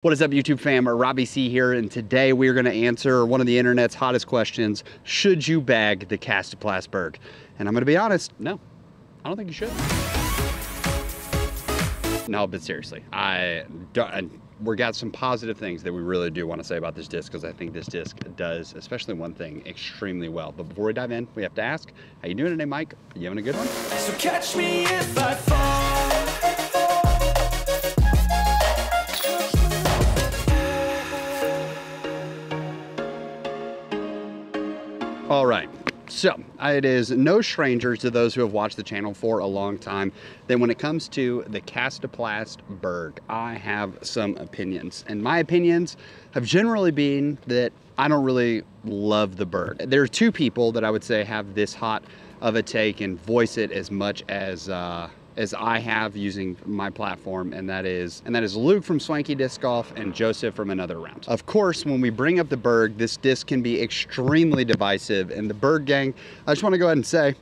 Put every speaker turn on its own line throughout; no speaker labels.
What is up, YouTube fam? Robbie C here, and today we are going to answer one of the internet's hottest questions: should you bag the Kastaplast Berg? And I'm going to be honest, no, I don't think you should. No, but seriously, we got some positive things that we really do want to say about this disc, because I think this disc does, especially one thing, extremely well. But before we dive in, we have to ask, how you doing today, Mike? You having a good one?
So catch me if I fall.
All right, so it is no stranger to those who have watched the channel for a long time that when it comes to the Kastaplast Berg, I have some opinions. And my opinions have generally been that I don't really love the Berg. There are two people that I would say have this hot of a take and voice it as much as I have using my platform, and that is Luke from Swanky Disc Golf and Joseph from Another Round. Of course, when we bring up the Berg, this disc can be extremely divisive, and the Berg gang, I just want to go ahead and say,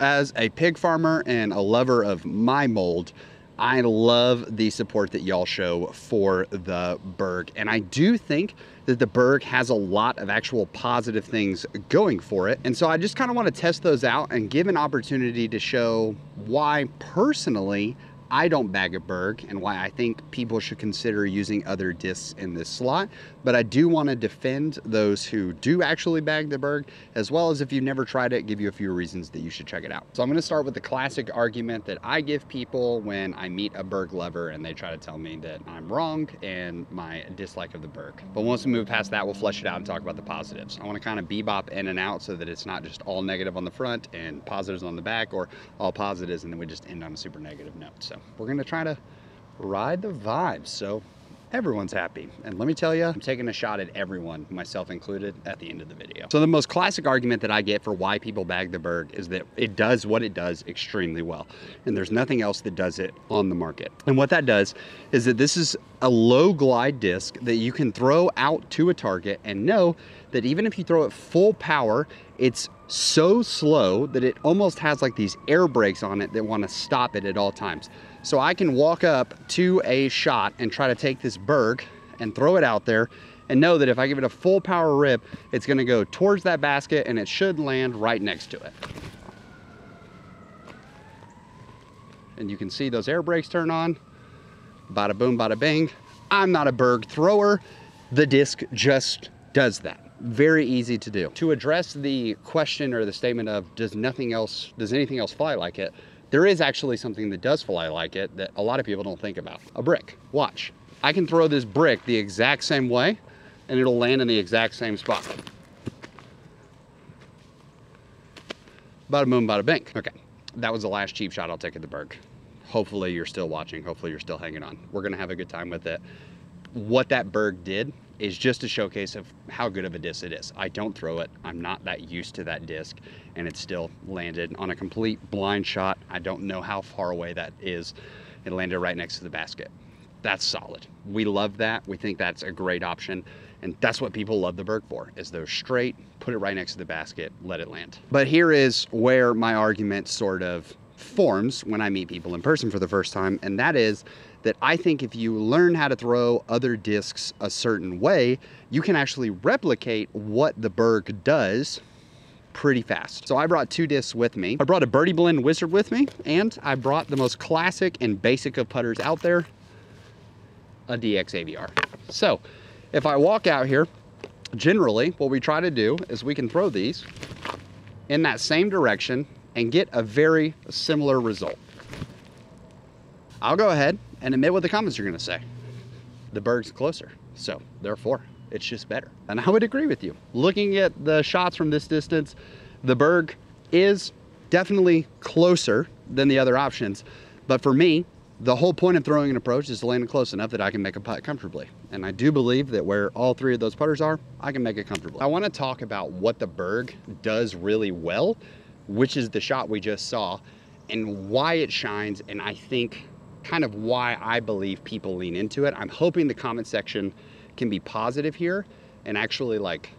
as a pig farmer and a lover of my mold, I love the support that y'all show for the Berg. And I do think that the Berg has a lot of actual positive things going for it. And so I just kind of want to test those out and give an opportunity to show why personally I don't bag a Berg and why I think people should consider using other discs in this slot. But I do want to defend those who do actually bag the Berg, as well as if you've never tried it, give you a few reasons that you should check it out. So I'm going to start with the classic argument that I give people when I meet a Berg lover and they try to tell me that I'm wrong and my dislike of the Berg. But once we move past that, we'll flesh it out and talk about the positives. I want to kind of bebop in and out so that it's not just all negative on the front and positives on the back, or all positives and then we just end on a super negative note. So we're going to try to ride the vibes so everyone's happy. And let me tell you, I'm taking a shot at everyone, myself included, at the end of the video. So the most classic argument that I get for why people bag the Berg is that it does what it does extremely well. And there's nothing else that does it on the market. And what that does is that this is a low glide disc that you can throw out to a target and know that even if you throw it full power, it's so slow that it almost has like these air brakes on it that want to stop it at all times. So I can walk up to a shot and try to take this Berg and throw it out there and know that if I give it a full power rip, it's going to go towards that basket and it should land right next to it. And you can see those air brakes turn on. Bada boom, bada bing. I'm not a Berg thrower. The disc just does that. Very easy to do. To address the question or the statement of does anything else fly like it, there is actually something that does fly like it that a lot of people don't think about. A brick. Watch. I can throw this brick the exact same way and it'll land in the exact same spot. Bada boom, bada bing. Okay, that was the last cheap shot I'll take at the Berg. Hopefully you're still watching. Hopefully you're still hanging on. We're gonna have a good time with it. What that Berg did is just a showcase of how good of a disc it is. I don't throw it. I'm not that used to that disc, and it still landed on a complete blind shot. I don't know how far away that is. It landed right next to the basket. That's solid. We love that. We think that's a great option, and that's what people love the Berg for, is they're straight, put it right next to the basket, let it land. But here is where my argument sort of forms when I meet people in person for the first time, and that is that I think if you learn how to throw other discs a certain way, you can actually replicate what the Berg does pretty fast. So I brought two discs with me. I brought a Birdie Blend Wizard with me, and I brought the most classic and basic of putters out there, a DX AVR. So if I walk out here, generally what we try to do is we can throw these in that same direction and get a very similar result. I'll go ahead and admit what the comments are gonna say. The Berg's closer, so therefore it's just better. And I would agree with you. Looking at the shots from this distance, the Berg is definitely closer than the other options. But for me, the whole point of throwing an approach is to land it close enough that I can make a putt comfortably. And I do believe that where all three of those putters are, I can make it comfortably. I wanna talk about what the Berg does really well, which is the shot we just saw, and why it shines, and I think kind of why I believe people lean into it. I'm hoping the comment section can be positive here and actually like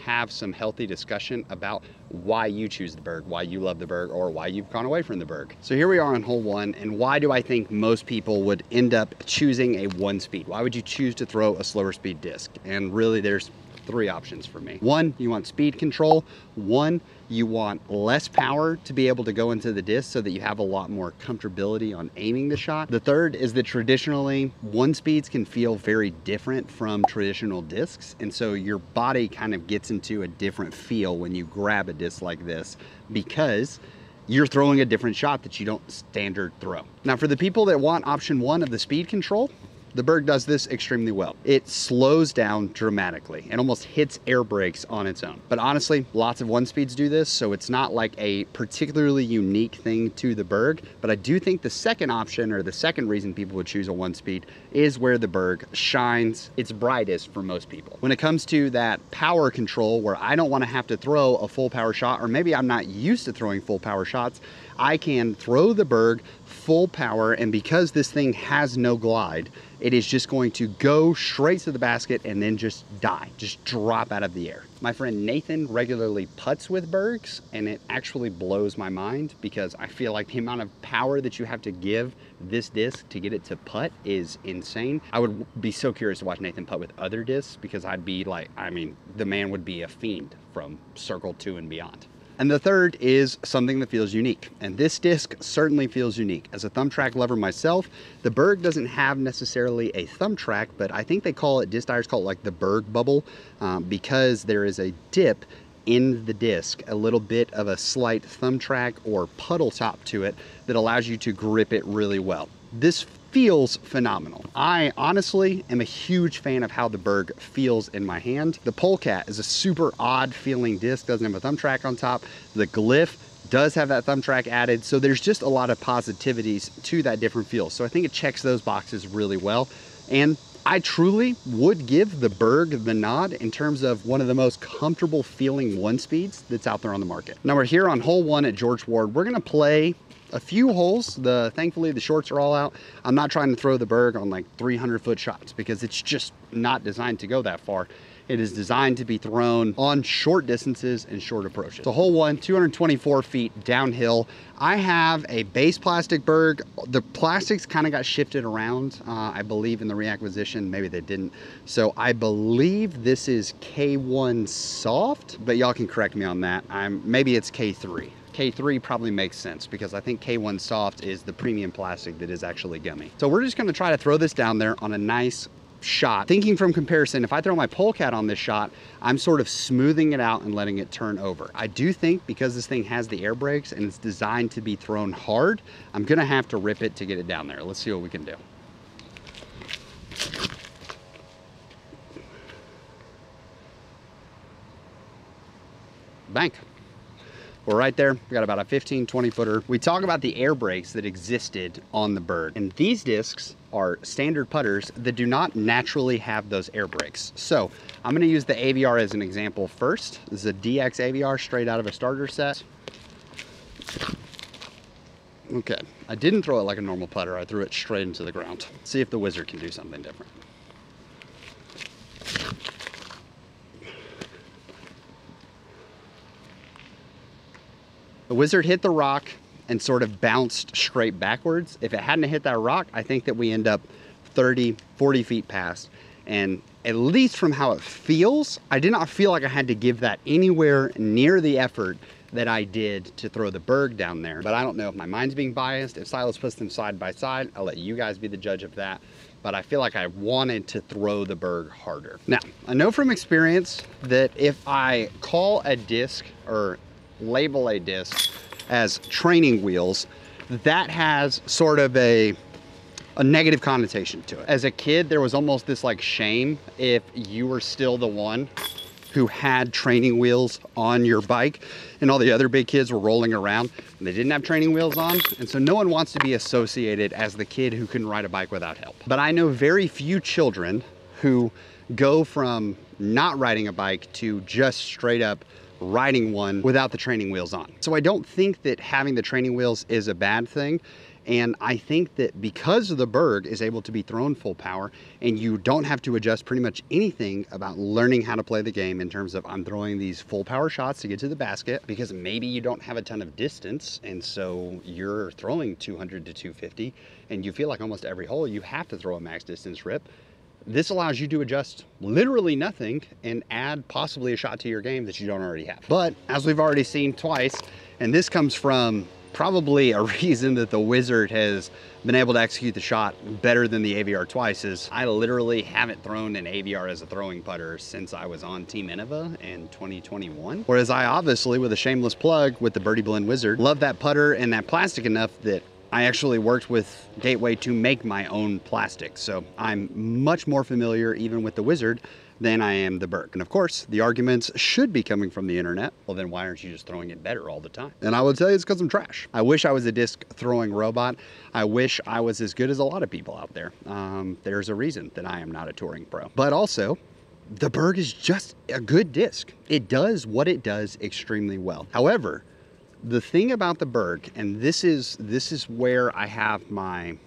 have some healthy discussion about why you choose the Berg, why you love the Berg, or why you've gone away from the Berg. So here we are on hole 1, and why do I think most people would end up choosing a 1-speed? Why would you choose to throw a slower speed disc? And really there's 3 options for me. 1, you want speed control. 1, you want less power to be able to go into the disc so that you have a lot more comfortability on aiming the shot. The 3rd is that traditionally 1-speeds can feel very different from traditional discs, and so your body kind of gets into a different feel when you grab a disc like this because you're throwing a different shot that you don't standard throw. Now for the people that want option 1 of the speed control, the Berg does this extremely well. It slows down dramatically and almost hits air brakes on its own. But honestly, lots of 1-speeds do this, so it's not like a particularly unique thing to the Berg. But I do think the second option, or the second reason people would choose a 1-speed, is where the Berg shines its brightest for most people. When it comes to that power control, where I don't want to have to throw a full power shot, or maybe I'm not used to throwing full power shots, I can throw the Berg full power, and because this thing has no glide, it is just going to go straight to the basket and then just die, just drop out of the air. My friend Nathan regularly putts with Bergs, and it actually blows my mind because I feel like the amount of power that you have to give this disc to get it to putt is insane. I would be so curious to watch Nathan putt with other discs because I'd be like, I mean, the man would be a fiend from circle 2 and beyond. And the 3rd is something that feels unique. And this disc certainly feels unique. As a thumb track lover myself, the Berg doesn't have necessarily a thumb track, but I think they call it, disc dyers call it like the Berg bubble, because there is a dip in the disc, a little bit of a slight thumb track or puddle top to it that allows you to grip it really well. This feels phenomenal. I honestly am a huge fan of how the Berg feels in my hand. The Polecat is a super odd feeling disc, doesn't have a thumb track on top. The Glyph does have that thumb track added, so there's just a lot of positivities to that different feel. So I think it checks those boxes really well, and I truly would give the Berg the nod in terms of one of the most comfortable feeling 1-speeds that's out there on the market. Now we're here on hole 1 at George Ward. We're gonna play a few holes. Thankfully the shorts are all out. I'm not trying to throw the Berg on like 300-foot shots because it's just not designed to go that far. It is designed to be thrown on short distances and short approaches. So hole 1, 224 feet downhill. I have a base plastic Berg. The plastics kind of got shifted around, I believe, in the reacquisition. Maybe they didn't. So I believe this is K1 soft, but y'all can correct me on that. Maybe it's K3. K3 probably makes sense because I think K1 soft is the premium plastic that is actually gummy. So we're just gonna try to throw this down there on a nice shot. Thinking from comparison, if I throw my Polecat on this shot, I'm sort of smoothing it out and letting it turn over. I do think because this thing has the air brakes and it's designed to be thrown hard, I'm gonna have to rip it to get it down there. Let's see what we can do. Bank. We're right there. We got about a 15, 20 footer. We talk about the air brakes that existed on the Berg, and these discs are standard putters that do not naturally have those air brakes. So I'm gonna use the AVR as an example first. This is a DX AVR straight out of a starter set. Okay, I didn't throw it like a normal putter. I threw it straight into the ground. Let's see if the Wizard can do something different. The Wizard hit the rock and sort of bounced straight backwards. If it hadn't hit that rock, I think that we end up 30, 40 feet past. And at least from how it feels, I did not feel like I had to give that anywhere near the effort that I did to throw the Berg down there. But I don't know if my mind's being biased. If Silas puts them side by side, I'll let you guys be the judge of that. But I feel like I wanted to throw the Berg harder. Now, I know from experience that if I call a disc or label a disc as training wheels, that has sort of a negative connotation to it. As a kid, there was almost this like shame if you were still the one who had training wheels on your bike and all the other big kids were rolling around and they didn't have training wheels on. And so no one wants to be associated as the kid who couldn't ride a bike without help. But I know very few children who go from not riding a bike to just straight up riding one without the training wheels on. So I don't think that having the training wheels is a bad thing. And I think that because the Berg is able to be thrown full power and you don't have to adjust pretty much anything about learning how to play the game in terms of I'm throwing these full power shots to get to the basket, because maybe you don't have a ton of distance and so you're throwing 200 to 250 and you feel like almost every hole you have to throw a max distance rip. This allows you to adjust literally nothing and add possibly a shot to your game that you don't already have. But as we've already seen twice, and this comes from probably a reason that the Wizard has been able to execute the shot better than the AVR twice, is I literally haven't thrown an AVR as a throwing putter since I was on Team Innova in 2021. Whereas I obviously, with a shameless plug with the Birdie Blend Wizard, love that putter and that plastic enough that I actually worked with Gateway to make my own plastic. So I'm much more familiar even with the Wizard than I am the Berg. And of course, the arguments should be coming from the internet. Well, then why aren't you just throwing it better all the time? And I would tell you it's because I'm trash. I wish I was a disc throwing robot. I wish I was as good as a lot of people out there. There's a reason that I am not a touring pro. But also, the Berg is just a good disc. It does what it does extremely well. However, the thing about the Berg, and this is where I have my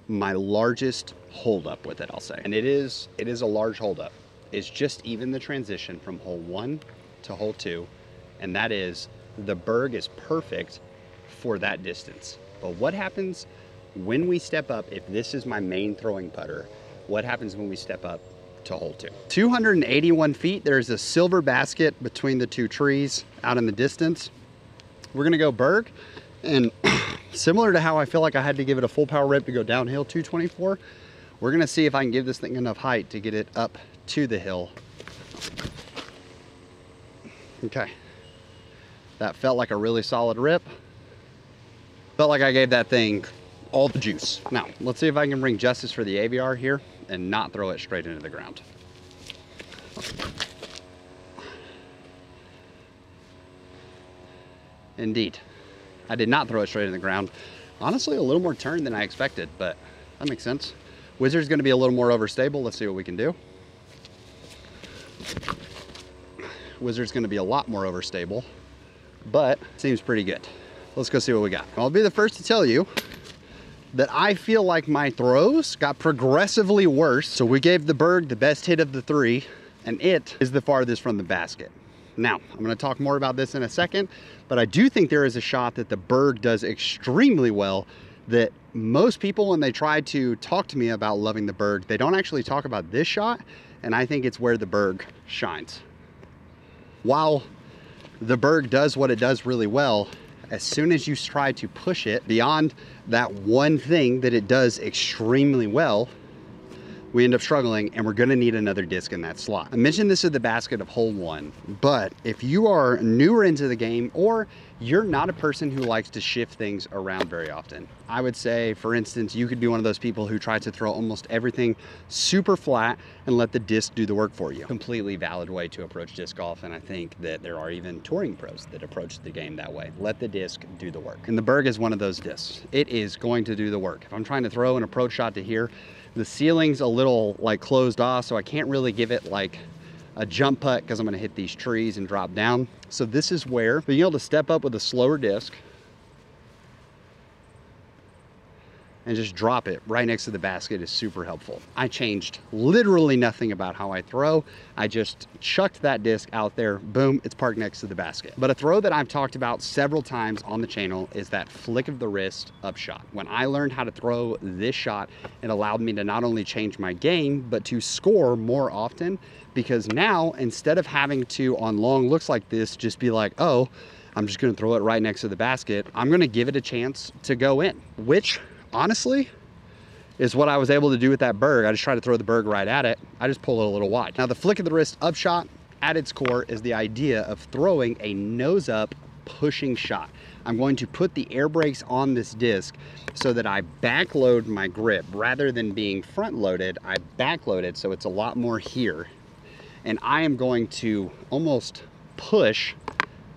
largest holdup with it, I'll say, and it is a large holdup, is just even the transition from hole 1 to hole 2, and that is the Berg is perfect for that distance. But what happens when we step up, if this is my main throwing putter, what happens when we step up to hole 2? 281 feet, there's a silver basket between the two trees out in the distance. We're gonna go Berg, and similar to how I feel like I had to give it a full power rip to go downhill 224, we're gonna see if I can give this thing enough height to get it up to the hill. Okay, that felt like a really solid rip. Felt like I gave that thing all the juice. Now, let's see if I can bring justice for the AVR here and not throw it straight into the ground. Indeed, I did not throw it straight in the ground. Honestly, a little more turn than I expected, but that makes sense. Wizard's gonna be a little more overstable. Let's see what we can do. Wizard's gonna be a lot more overstable, but seems pretty good. Let's go see what we got. I'll be the first to tell you that I feel like my throws got progressively worse. So we gave the Berg the best hit of the 3, and it is the farthest from the basket. Now, I'm gonna talk more about this in a second, but I do think there is a shot that the Berg does extremely well that most people, when they try to talk to me about loving the Berg, they don't actually talk about this shot, and I think it's where the Berg shines. While the Berg does what it does really well, as soon as you try to push it beyond that one thing that it does extremely well, we end up struggling, and we're gonna need another disc in that slot. I mentioned this at the basket of hole 1, but if you are newer into the game or you're not a person who likes to shift things around very often, I would say, for instance, you could be one of those people who tries to throw almost everything super flat and let the disc do the work for you. Completely valid way to approach disc golf, and I think that there are even touring pros that approach the game that way. Let the disc do the work. And the Berg is one of those discs. It is going to do the work. If I'm trying to throw an approach shot to here, the ceiling's a little like closed off, so I can't really give it like a jump putt because I'm gonna hit these trees and drop down. So this is where being able to step up with a slower disc and just drop it right next to the basket is super helpful. I changed literally nothing about how I throw. I just chucked that disc out there, boom, it's parked next to the basket. But a throw that I've talked about several times on the channel is that flick of the wrist up shot. When I learned how to throw this shot, it allowed me to not only change my game, but to score more often, because now instead of having to, on long looks like this, just be like, oh, I'm just gonna throw it right next to the basket, I'm gonna give it a chance to go in, which honestly is what I was able to do with that Berg. I just try to throw the Berg right at it. I just pull it a little wide. Now the flick of the wrist up shot at its core is the idea of throwing a nose up pushing shot. I'm going to put the air brakes on this disc so that I backload my grip. Rather than being front loaded, I backload it so it's a lot more here. And I am going to almost push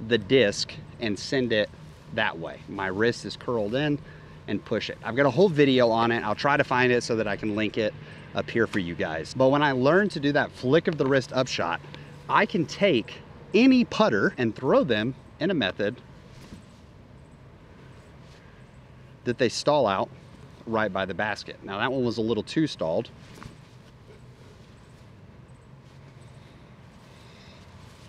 the disc and send it that way. My wrist is curled in and push it. I've got a whole video on it. I'll try to find it so that I can link it up here for you guys. But when I learned to do that flick of the wrist up shot, I can take any putter and throw them in a method that they stall out right by the basket. Now that one was a little too stalled.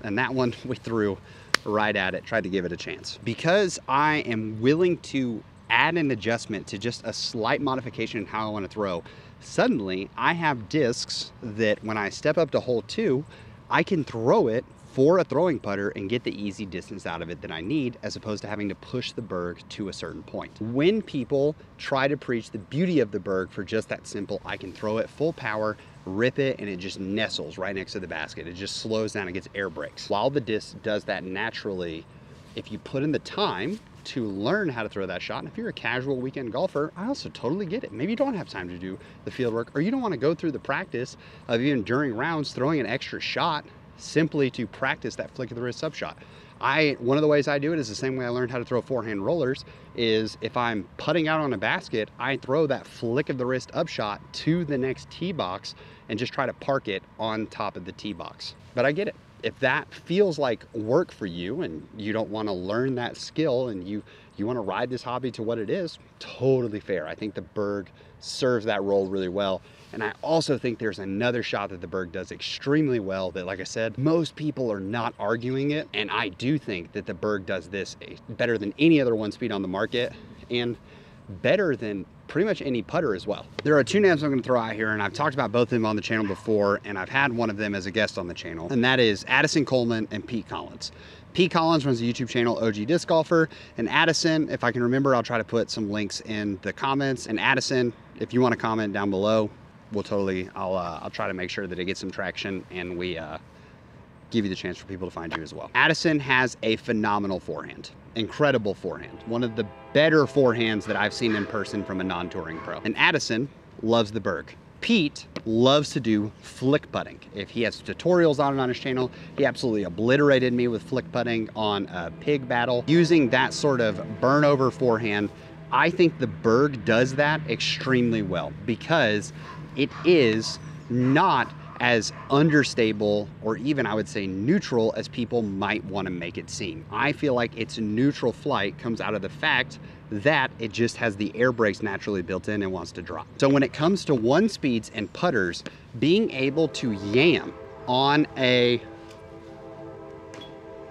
And that one we threw right at it, tried to give it a chance. Because I am willing to add an adjustment to just a slight modification in how I want to throw, suddenly I have discs that when I step up to hole 2, I can throw it for a throwing putter and get the easy distance out of it that I need, as opposed to having to push the Berg to a certain point. When people try to preach the beauty of the Berg for just that simple, I can throw it full power, rip it, and it just nestles right next to the basket. It just slows down and gets air brakes. While the disc does that naturally, if you put in the time to learn how to throw that shot, and if you're a casual weekend golfer, I also totally get it. Maybe you don't have time to do the field work, or you don't want to go through the practice of even during rounds throwing an extra shot simply to practice that flick of the wrist sub shot. One of the ways I do it is the same way I learned how to throw forehand rollers, is if I'm putting out on a basket, I throw that flick of the wrist up shot to the next tee box and just try to park it on top of the tee box. But I get it. If that feels like work for you and you don't want to learn that skill and you want to ride this hobby to what it is, totally fair. I think the Berg serves that role really well. And I also think there's another shot that the Berg does extremely well that, like I said, most people are not arguing it. And I do think that the Berg does this better than any other one speed on the market, and better than pretty much any putter as well. There are 2 names I'm going to throw out here, and I've talked about both of them on the channel before, and I've had one of them as a guest on the channel, and that is Addison Coleman and Pete Collins. Pete Collins runs the YouTube channel OG Disc Golfer, and Addison, if I can remember, I'll try to put some links in the comments. And Addison, if you want to comment down below, I'll try to make sure that it gets some traction and we give you the chance for people to find you as well. Addison has a phenomenal forehand, incredible forehand, one of the better forehands that I've seen in person from a non-touring pro. And Addison loves the Berg. Pete loves to do flick putting. If he has tutorials on it on his channel, he absolutely obliterated me with flick putting on a pig battle. Using that sort of burn over forehand, I think the Berg does that extremely well, because it is not as understable, or even I would say neutral, as people might want to make it seem. I feel like its neutral flight comes out of the fact that it just has the air brakes naturally built in and wants to drop. So when it comes to 1-speeds and putters, being able to yam on a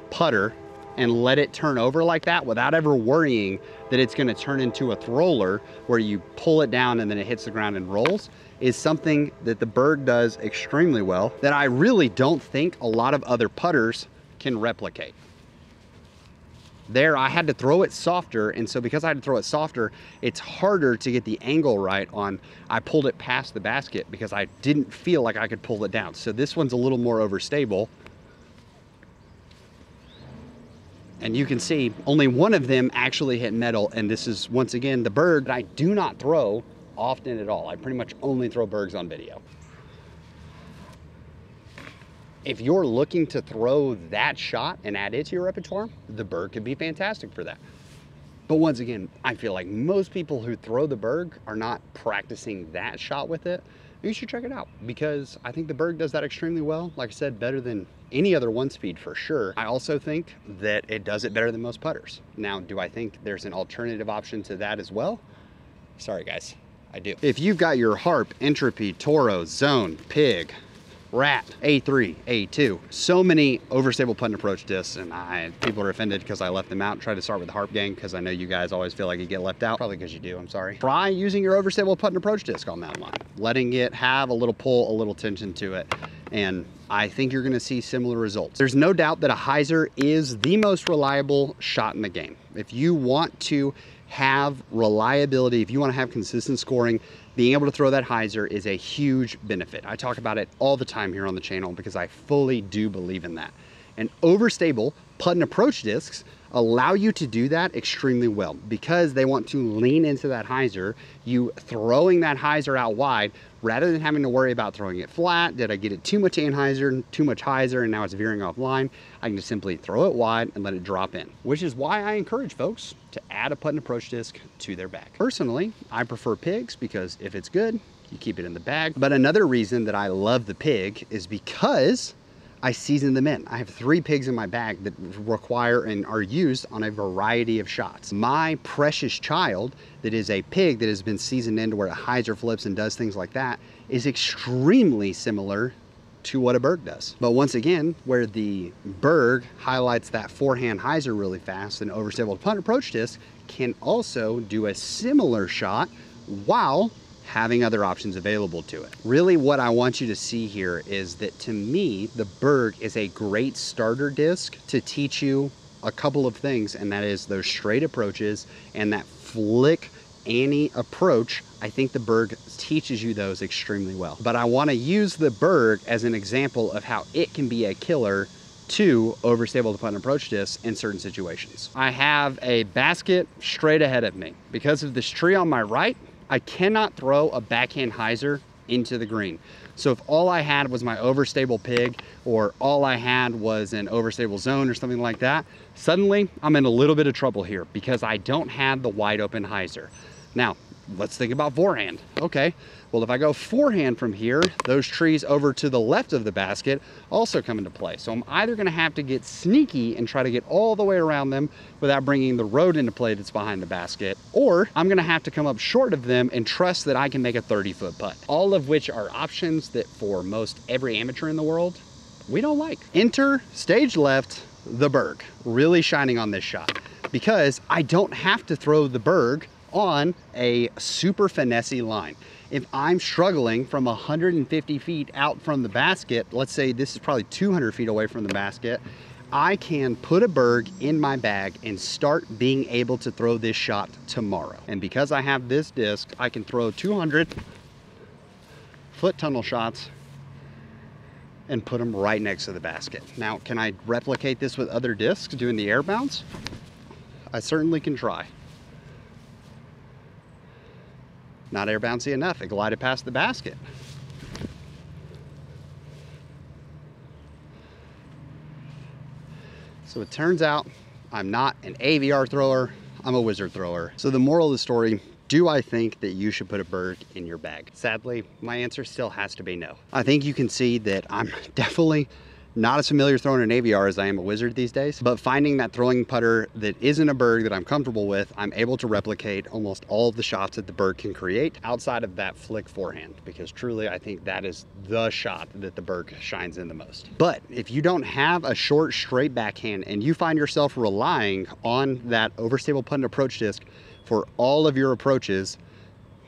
putter and let it turn over like that without ever worrying that it's going to turn into a thrower where you pull it down and then it hits the ground and rolls, is something that the Berg does extremely well that I really don't think a lot of other putters can replicate. There, I had to throw it softer, and so because I had to throw it softer, it's harder to get the angle right on. I pulled it past the basket because I didn't feel like I could pull it down. So this one's a little more overstable. And you can see only one of them actually hit metal, and this is, once again, the Berg that I do not throw often at all. I pretty much only throw Bergs on video. If you're looking to throw that shot and add it to your repertoire, the Berg could be fantastic for that. But once again, I feel like most people who throw the Berg are not practicing that shot with it. You should check it out, because I think the Berg does that extremely well. Like I said, better than any other 1-speed for sure. I also think that it does it better than most putters. Now, do I think there's an alternative option to that as well? Sorry guys, I do. If you've got your Harp, Entropy, Toro, Zone, Pig, Rat, A3, A2, so many overstable putt and approach discs, and people are offended because I left them out. Try to start with the Harp gang, because I know you guys always feel like you get left out. Probably because you do, I'm sorry. Try using your overstable putt and approach disc on that line, letting it have a little pull, a little tension to it, and I think you're gonna see similar results. There's no doubt that a hyzer is the most reliable shot in the game. If you want to have reliability, if you want to have consistent scoring, being able to throw that hyzer is a huge benefit. I talk about it all the time here on the channel because I fully do believe in that. And overstable putt and approach discs allow you to do that extremely well, because they want to lean into that hyzer, you throwing that hyzer out wide rather than having to worry about throwing it flat. Did I get it too much anhyzer, too much hyzer, and now it's veering offline? I can just simply throw it wide and let it drop in, which is why I encourage folks to add a putt and approach disc to their bag. Personally, I prefer Pigs because if it's good, you keep it in the bag. But another reason that I love the Pig is because I season them in. I have 3 pigs in my bag that require and are used on a variety of shots. My precious child, that is a pig that has been seasoned into where it hides or flips and does things like that, is extremely similar to what a Berg does. But once again, where the Berg highlights that forehand hyzer really fast, an overstable punt approach disc can also do a similar shot while having other options available to it. Really what I want you to see here is that, to me, the Berg is a great starter disc to teach you a couple of things, and that is those straight approaches and that flick Annie approach. I think the Berg teaches you those extremely well. But I want to use the Berg as an example of how it can be a killer to overstable the punt approach disc in certain situations. I have a basket straight ahead of me. Because of this tree on my right, I cannot throw a backhand hyzer into the green. So if all I had was my overstable pig, or all I had was an overstable zone or something like that, suddenly I'm in a little bit of trouble here because I don't have the wide open hyzer. Now, let's think about forehand. Okay, well, if I go forehand from here, those trees over to the left of the basket also come into play. So I'm either gonna have to get sneaky and try to get all the way around them without bringing the road into play that's behind the basket, or I'm gonna have to come up short of them and trust that I can make a 30-foot putt. All of which are options that for most every amateur in the world, we don't like. Enter stage left, the Berg, really shining on this shot because I don't have to throw the Berg on a super finessey line. If I'm struggling from 150 feet out from the basket, let's say this is probably 200 feet away from the basket, I can put a Berg in my bag and start being able to throw this shot tomorrow. And because I have this disc, I can throw 200-foot tunnel shots and put them right next to the basket. Now, can I replicate this with other discs doing the air bounce? I certainly can try. Not air bouncy enough, it glided past the basket. So it turns out I'm not an AVR thrower, I'm a wizard thrower. So the moral of the story, do I think that you should put a Berg in your bag? Sadly, my answer still has to be no. I think you can see that I'm definitely not as familiar throwing an AVR as I am a wizard these days, but finding that throwing putter that isn't a Berg that I'm comfortable with, I'm able to replicate almost all of the shots that the Berg can create outside of that flick forehand, because truly I think that is the shot that the Berg shines in the most. But if you don't have a short straight backhand and you find yourself relying on that overstable punt approach disc for all of your approaches,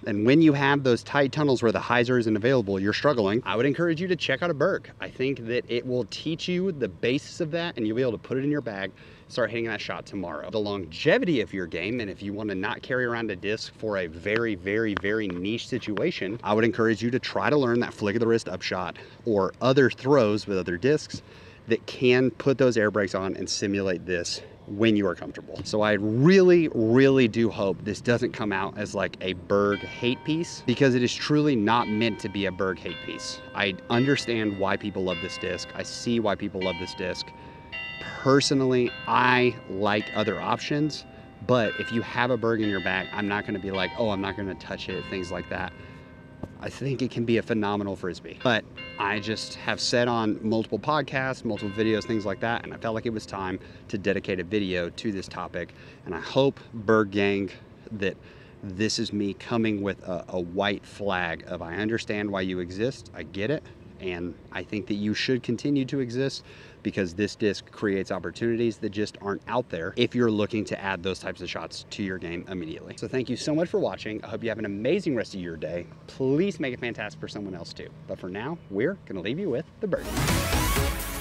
and when you have those tight tunnels where the hyzer isn't available, you're struggling, I would encourage you to check out a Berg. I think that it will teach you the basis of that and you'll be able to put it in your bag, start hitting that shot tomorrow. The longevity of your game, and if you want to not carry around a disc for a very, very, very niche situation, I would encourage you to try to learn that flick of the wrist upshot or other throws with other discs that can put those air brakes on and simulate this when you are comfortable. So I really, really do hope this doesn't come out as like a Berg hate piece, because it is truly not meant to be a Berg hate piece. I understand why people love this disc. I see why people love this disc. Personally, I like other options, but if you have a Berg in your bag, I'm not gonna be like, oh, I'm not gonna touch it, things like that. I think it can be a phenomenal Frisbee. But I just have said on multiple podcasts, multiple videos, things like that, and I felt like it was time to dedicate a video to this topic. And I hope, Berg gang, that this is me coming with a white flag of I understand why you exist, I get it, and I think that you should continue to exist because this disc creates opportunities that just aren't out there if you're looking to add those types of shots to your game immediately. So thank you so much for watching. I hope you have an amazing rest of your day. Please make it fantastic for someone else too. But for now, we're gonna leave you with the birdie.